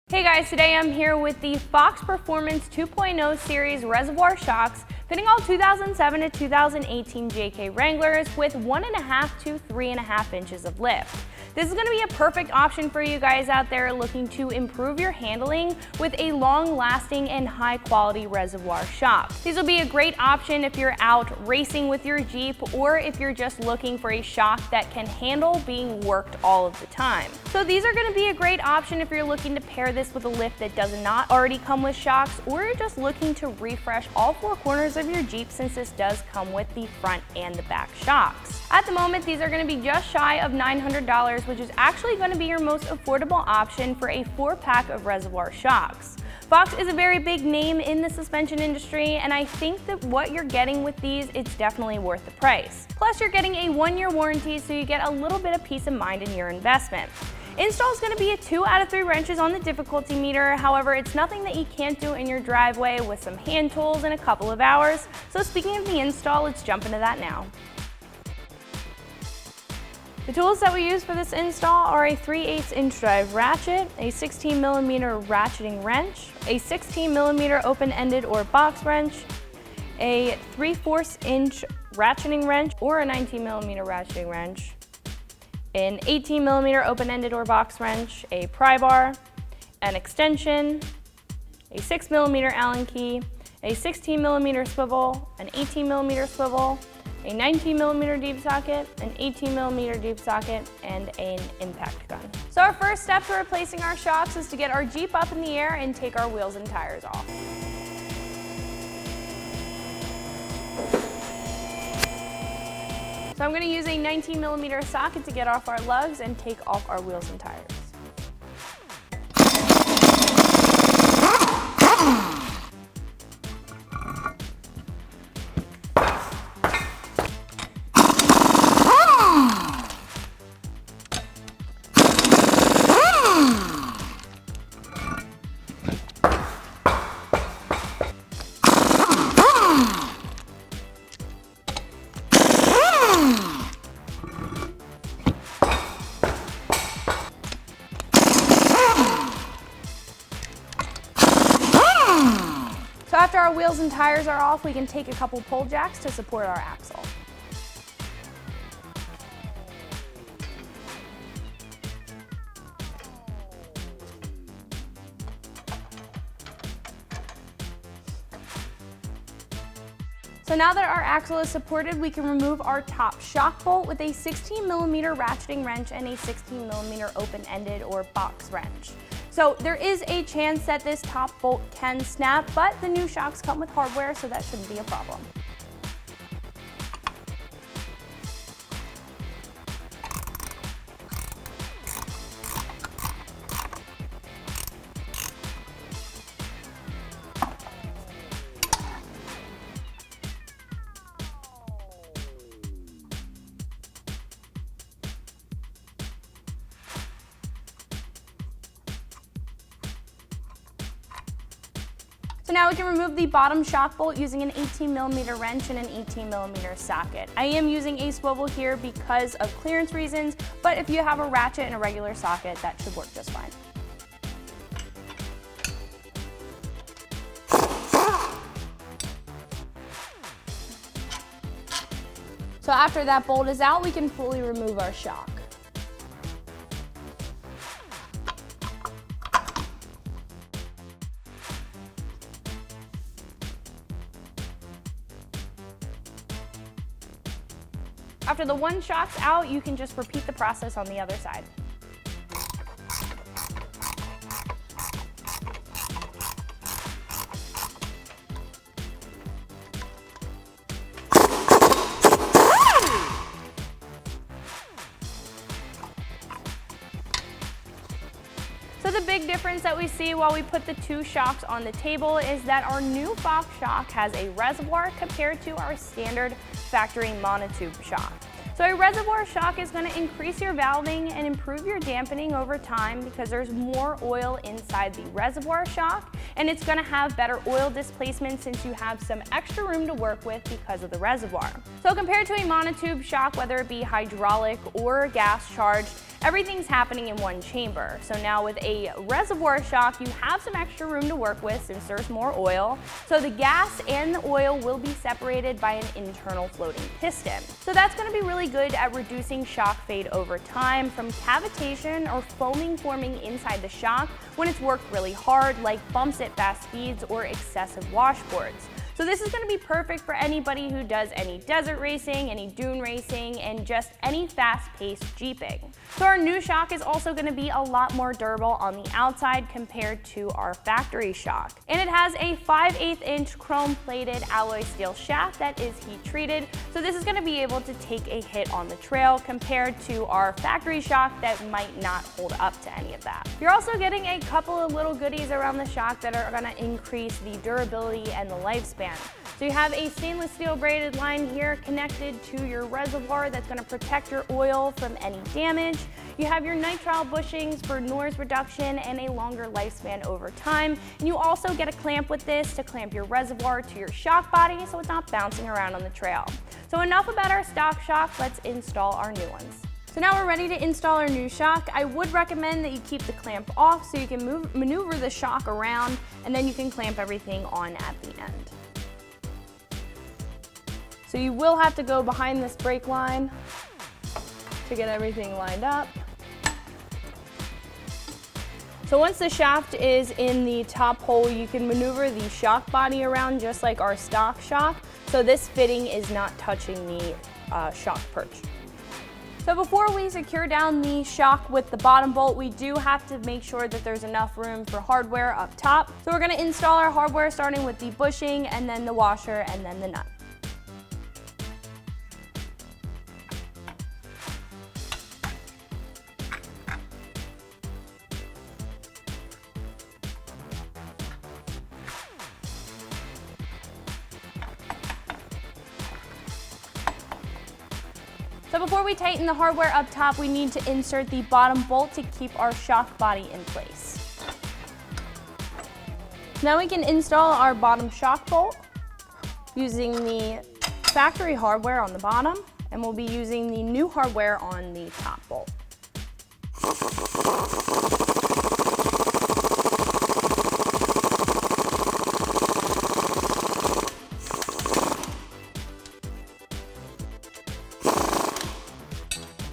Hey guys, today I'm here with the Fox Performance 2.0 Series Reservoir shocks fitting all 2007 to 2018 JK Wranglers with 1.5 to 3.5 inches of lift. This is going to be a perfect option for you guys out there looking to improve your handling with a long-lasting and high-quality reservoir shock. These will be a great option if you're out racing with your Jeep or if you're just looking for a shock that can handle being worked all of the time. So these are going to be a great option if you're looking to pair this with a lift that does not already come with shocks, or you're just looking to refresh all four corners of your Jeep, since this does come with the front and the back shocks. At the moment, these are going to be just shy of $900, which is actually going to be your most affordable option for a 4-pack of Reservoir shocks. Fox is a very big name in the suspension industry, and I think that what you're getting with these, it's definitely worth the price. Plus, you're getting a 1-year warranty, so you get a little bit of peace of mind in your investment. Install is going to be a 2 out of 3 wrenches on the difficulty meter. However, it's nothing that you can't do in your driveway with some hand tools in a couple of hours. So speaking of the install, let's jump into that now. The tools that we use for this install are a 3/8 inch drive ratchet, a 16mm ratcheting wrench, a 16mm open-ended or box wrench, a 3/4 inch ratcheting wrench or a 19mm ratcheting wrench, an 18mm open-ended or box wrench, a pry bar, an extension, a 6mm Allen key, a 16mm swivel, an 18mm swivel, a 19mm deep socket, an 18mm deep socket, and an impact gun. So our first step for replacing our shocks is to get our Jeep up in the air and take our wheels and tires off. So I'm going to use a 19mm socket to get off our lugs and take off our wheels and tires. So after our wheels and tires are off, we can take a couple pull jacks to support our axle. So now that our axle is supported, we can remove our top shock bolt with a 16mm ratcheting wrench and a 16mm open-ended or box wrench. So there is a chance that this top bolt can snap, but the new shocks come with hardware, so that shouldn't be a problem. So now we can remove the bottom shock bolt using an 18mm wrench and an 18mm socket. I am using a swivel here because of clearance reasons, but if you have a ratchet and a regular socket, that should work just fine. So after that bolt is out, we can fully remove our shock. After the one shock's out, you can just repeat the process on the other side. So the big difference that we see while we put the two shocks on the table is that our new Fox shock has a reservoir compared to our standard factory monotube shock. So a reservoir shock is going to increase your valving and improve your dampening over time because there's more oil inside the reservoir shock, and it's going to have better oil displacement since you have some extra room to work with because of the reservoir. So compared to a monotube shock, whether it be hydraulic or gas charged, everything's happening in one chamber. So now with a reservoir shock, you have some extra room to work with since there's more oil. So the gas and the oil will be separated by an internal floating piston. So that's going to be really good at reducing shock fade over time from cavitation or foaming forming inside the shock when it's worked really hard, like bumps at fast speeds or excessive washboards. So this is going to be perfect for anybody who does any desert racing, any dune racing, and just any fast-paced jeeping. So our new shock is also going to be a lot more durable on the outside compared to our factory shock. And it has a 5/8 inch chrome-plated alloy steel shaft that is heat-treated, so this is going to be able to take a hit on the trail compared to our factory shock that might not hold up to any of that. You're also getting a couple of little goodies around the shock that are going to increase the durability and the lifespan. So you have a stainless steel braided line here connected to your reservoir that's going to protect your oil from any damage. You have your nitrile bushings for noise reduction and a longer lifespan over time. And you also get a clamp with this to clamp your reservoir to your shock body so it's not bouncing around on the trail. So enough about our stock shock, let's install our new ones. So now we're ready to install our new shock. I would recommend that you keep the clamp off so you can maneuver the shock around, and then you can clamp everything on at the end. So you will have to go behind this brake line to get everything lined up. So once the shaft is in the top hole, you can maneuver the shock body around just like our stock shock. So this fitting is not touching the shock perch. So before we secure down the shock with the bottom bolt, we do have to make sure that there's enough room for hardware up top. So we're going to install our hardware starting with the bushing and then the washer and then the nut. So before we tighten the hardware up top, we need to insert the bottom bolt to keep our shock body in place. Now we can install our bottom shock bolt using the factory hardware on the bottom, and we'll be using the new hardware on the top bolt.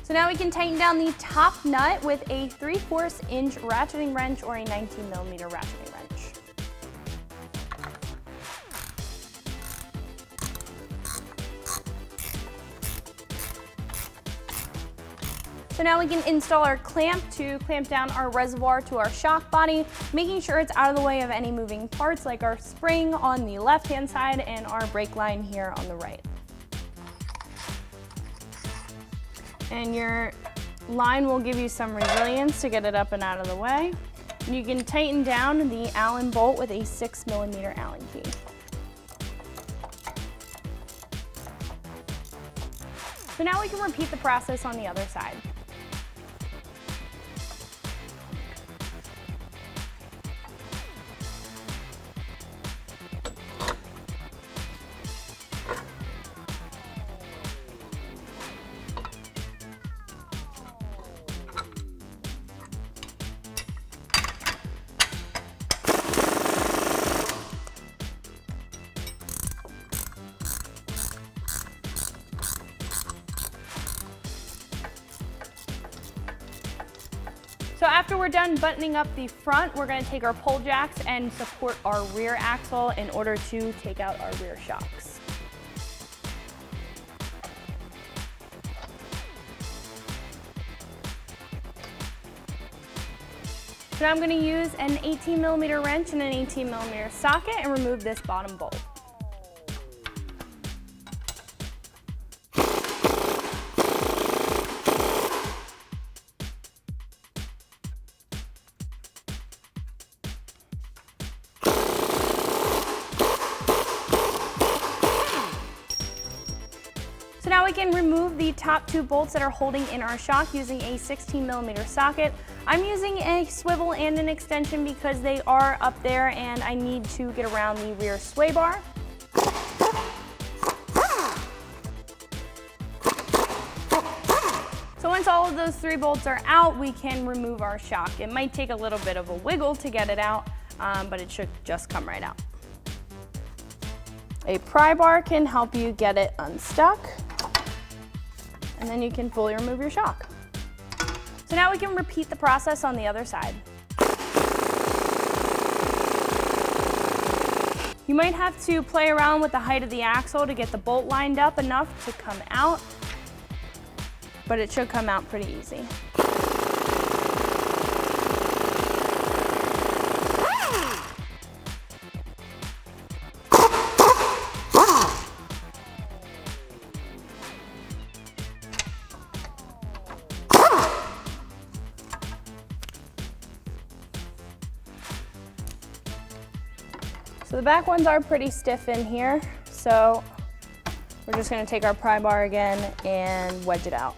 So now we can tighten down the top nut with a 3/4 inch ratcheting wrench or a 19mm ratcheting wrench. So now we can install our clamp to clamp down our reservoir to our shock body, making sure it's out of the way of any moving parts like our spring on the left-hand side and our brake line here on the right. And your line will give you some resilience to get it up and out of the way. And you can tighten down the Allen bolt with a 6mm Allen key. So now we can repeat the process on the other side. So after we're done buttoning up the front, we're going to take our pull jacks and support our rear axle in order to take out our rear shocks. So now I'm going to use an 18mm wrench and an 18mm socket and remove this bottom bolt. So now we can remove the top two bolts that are holding in our shock using a 16mm socket. I'm using a swivel and an extension because they are up there and I need to get around the rear sway bar. So once once all of those 3 bolts are out, we can remove our shock. It might take a little bit of a wiggle to get it out, but it should just come right out. A pry bar can help you get it unstuck, and then you can fully remove your shock. So now we can repeat the process on the other side. You might have to play around with the height of the axle to get the bolt lined up enough to come out, but it should come out pretty easy. So the back ones are pretty stiff in here, so we're just going to take our pry bar again and wedge it out.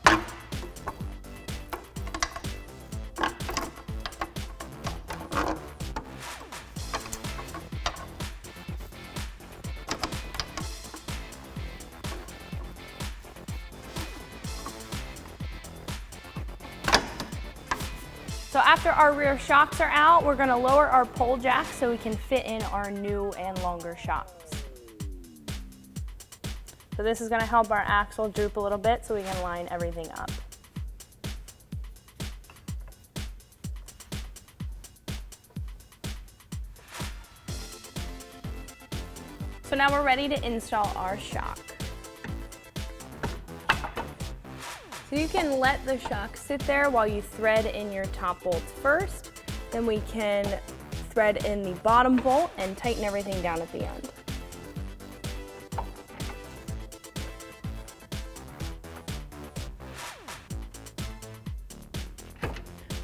So after our rear shocks are out, we're going to lower our pole jack so we can fit in our new and longer shocks. So this is going to help our axle droop a little bit so we can line everything up. So now we're ready to install our shock. So you can let the shock sit there while you thread in your top bolts first. Then we can thread in the bottom bolt and tighten everything down at the end.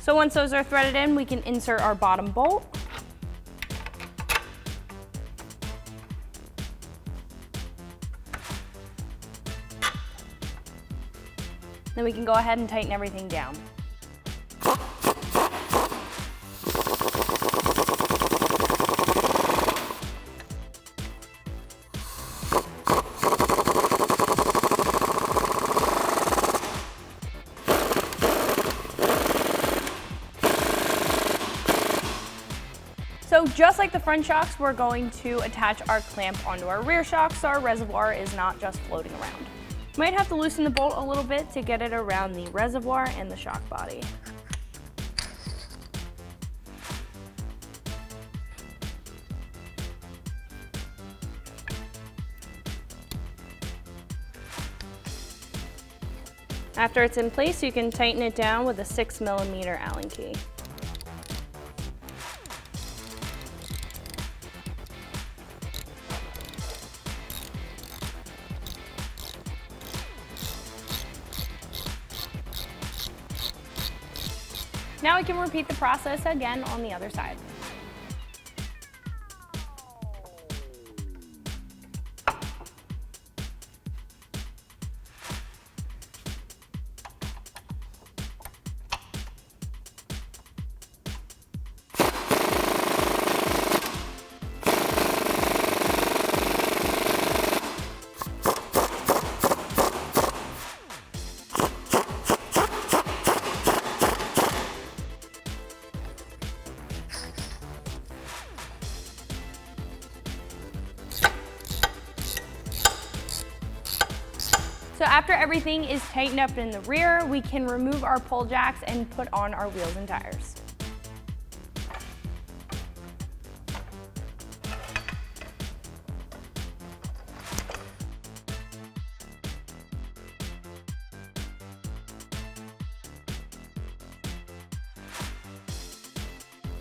So once those are threaded in, we can insert our bottom bolt. Then we can go ahead and tighten everything down. So just like the front shocks, we're going to attach our clamp onto our rear shocks so our reservoir is not just floating around. You might have to loosen the bolt a little bit to get it around the reservoir and the shock body. After it's in place, you can tighten it down with a 6mm Allen key. Now we can repeat the process again on the other side. So after everything is tightened up in the rear, we can remove our pole jacks and put on our wheels and tires.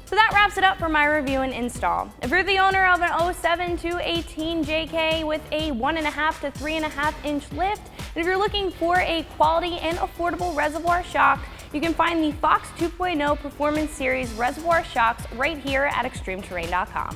So that wraps it up for my review and install. If you're the owner of an 07 to 18 JK with a 1.5 to 3.5 inch lift, and if you're looking for a quality and affordable reservoir shock, you can find the Fox 2.0 Performance Series reservoir shocks right here at ExtremeTerrain.com.